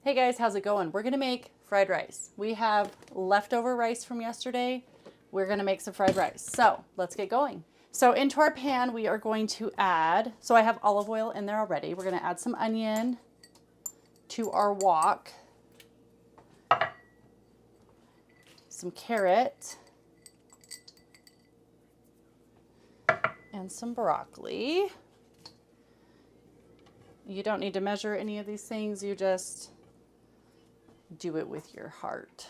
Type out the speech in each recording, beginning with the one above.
Hey guys, how's it going? We're gonna make fried rice. We have leftover rice from yesterday. We're gonna make some fried rice. So let's get going. So into our pan, we are going to add, so I have olive oil in there already. We're gonna add some onion to our wok, some carrot, and some broccoli. You don't need to measure any of these things. You just do it with your heart.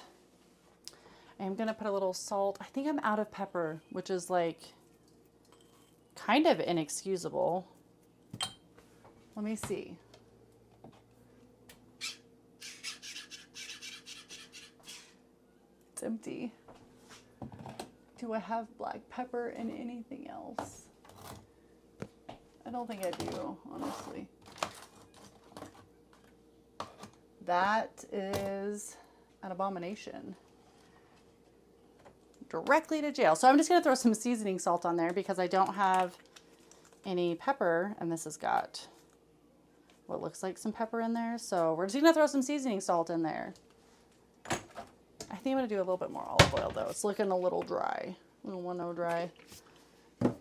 I'm gonna put a little salt. I think I'm out of pepper, which is like kind of inexcusable. Let me see. It's empty. Do I have black pepper in anything else? I don't think I do, honestly. That is an abomination. Directly to jail. So I'm just gonna throw some seasoning salt on there because I don't have any pepper, and this has got what looks like some pepper in there. So we're just gonna throw some seasoning salt in there. I think I'm gonna do a little bit more olive oil though. It's looking a little dry. I don't want no dry. Okay,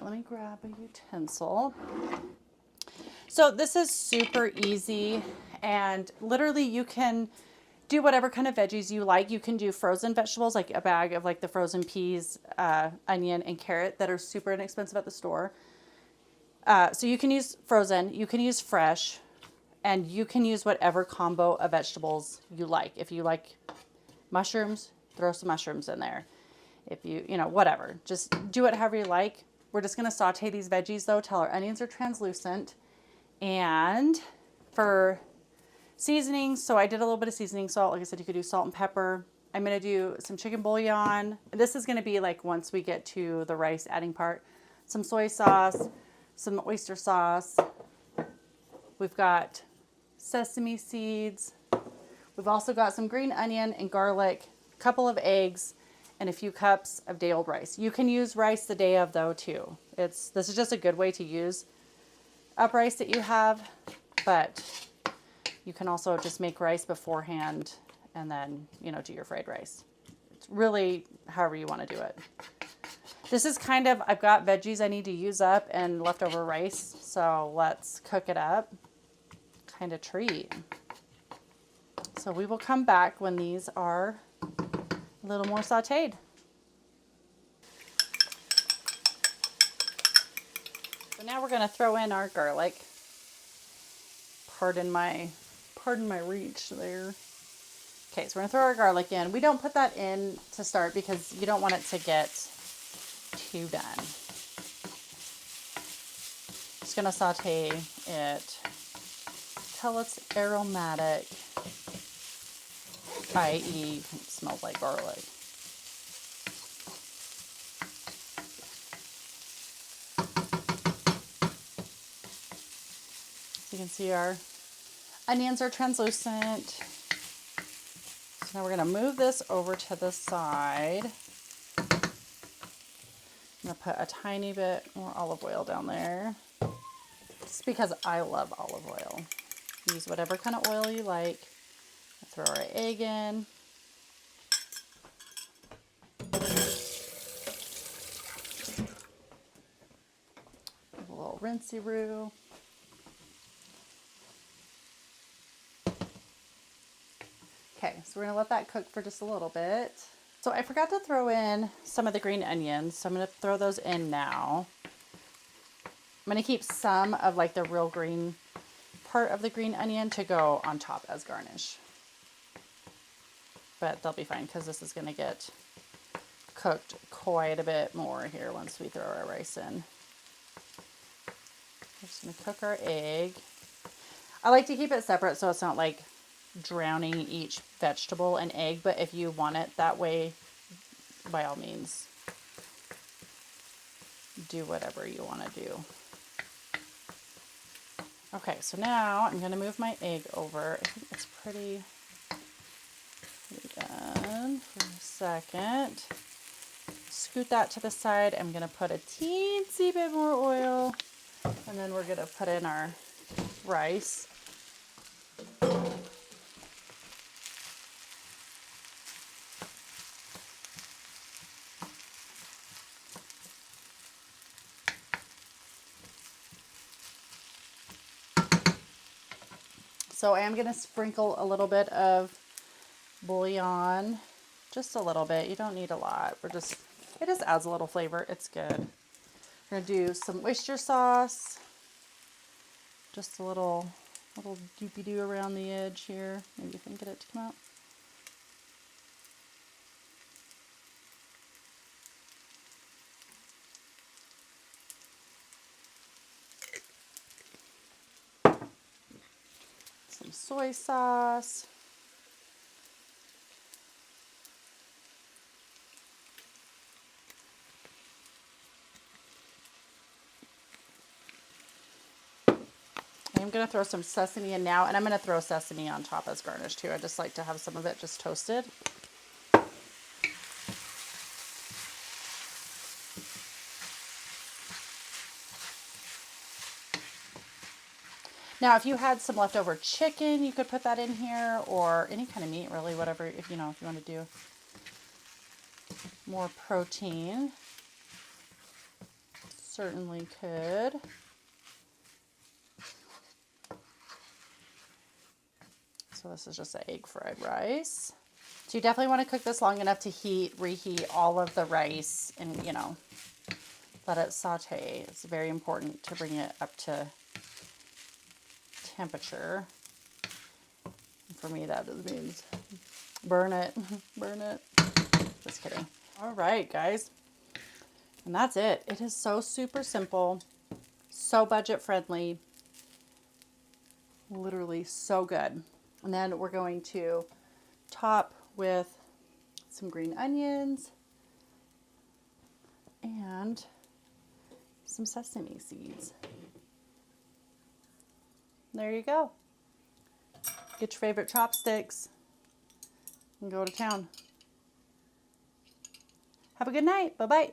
let me grab a utensil. So this is super easy, and literally you can do whatever kind of veggies you like. You can do frozen vegetables, like a bag of like the frozen peas, onion, and carrot that are super inexpensive at the store. So you can use frozen, you can use fresh, and you can use whatever combo of vegetables you like. If you like mushrooms, throw some mushrooms in there. If you know, whatever, just do it however you like. We're just gonna saute these veggies though till our onions are translucent. And for seasoning, so I did a little bit of seasoning salt. Like I said, you could do salt and pepper. I'm gonna do some chicken bouillon. This is gonna be like once we get to the rice adding part. Some soy sauce, some oyster sauce. We've got sesame seeds. We've also got some green onion and garlic, a couple of eggs, and a few cups of day old rice. You can use rice the day of though too. This is just a good way to use up rice that you have, but you can also just make rice beforehand and then, you know, do your fried rice. It's really however you want to do it. This is kind of, I've got veggies I need to use up and leftover rice, so let's cook it up. Kind of treat. So we will come back when these are a little more sauteed. So now we're going to throw in our garlic. Pardon my reach there. Okay, so we're going to throw our garlic in. We don't put that in to start because you don't want it to get too done. Just going to saute it till it's aromatic, i.e. it smells like garlic. You can see our onions are translucent. So now we're going to move this over to the side. I'm going to put a tiny bit more olive oil down there. Just because I love olive oil. Use whatever kind of oil you like. Throw our egg in. A little rinsey-roo. Okay, so we're gonna let that cook for just a little bit. So I forgot to throw in some of the green onions, so I'm gonna throw those in now. I'm gonna keep some of like the real green part of the green onion to go on top as garnish. But they'll be fine because this is gonna get cooked quite a bit more here once we throw our rice in. We're just gonna cook our egg. I like to keep it separate so it's not like drowning each vegetable and egg, but if you want it that way, by all means, do whatever you want to do. Okay, so now I'm going to move my egg over. I think it's pretty done for a second. Scoot that to the side. I'm going to put a teensy bit more oil, and then we're going to put in our rice. So I am going to sprinkle a little bit of bouillon, just a little bit. You don't need a lot. It just adds a little flavor. It's good. We're going to do some oyster sauce. Just a little doopy-doo around the edge here. Maybe if I can get it to come out. Some soy sauce. I'm going to throw some sesame in now, and I'm going to throw sesame on top as garnish too. I just like to have some of it just toasted. Now, if you had some leftover chicken, you could put that in here, or any kind of meat, really, whatever, if you want to do more protein, certainly could. So this is just an egg fried rice. So you definitely want to cook this long enough to reheat all of the rice and, let it saute. It's very important to bring it up to temperature. And for me, that just means burn it, burn it. Just kidding. All right, guys. And that's it. It is so super simple, so budget friendly, literally so good. And then we're going to top with some green onions and some sesame seeds. There you go. Get your favorite chopsticks and go to town. Have a good night. Bye-bye.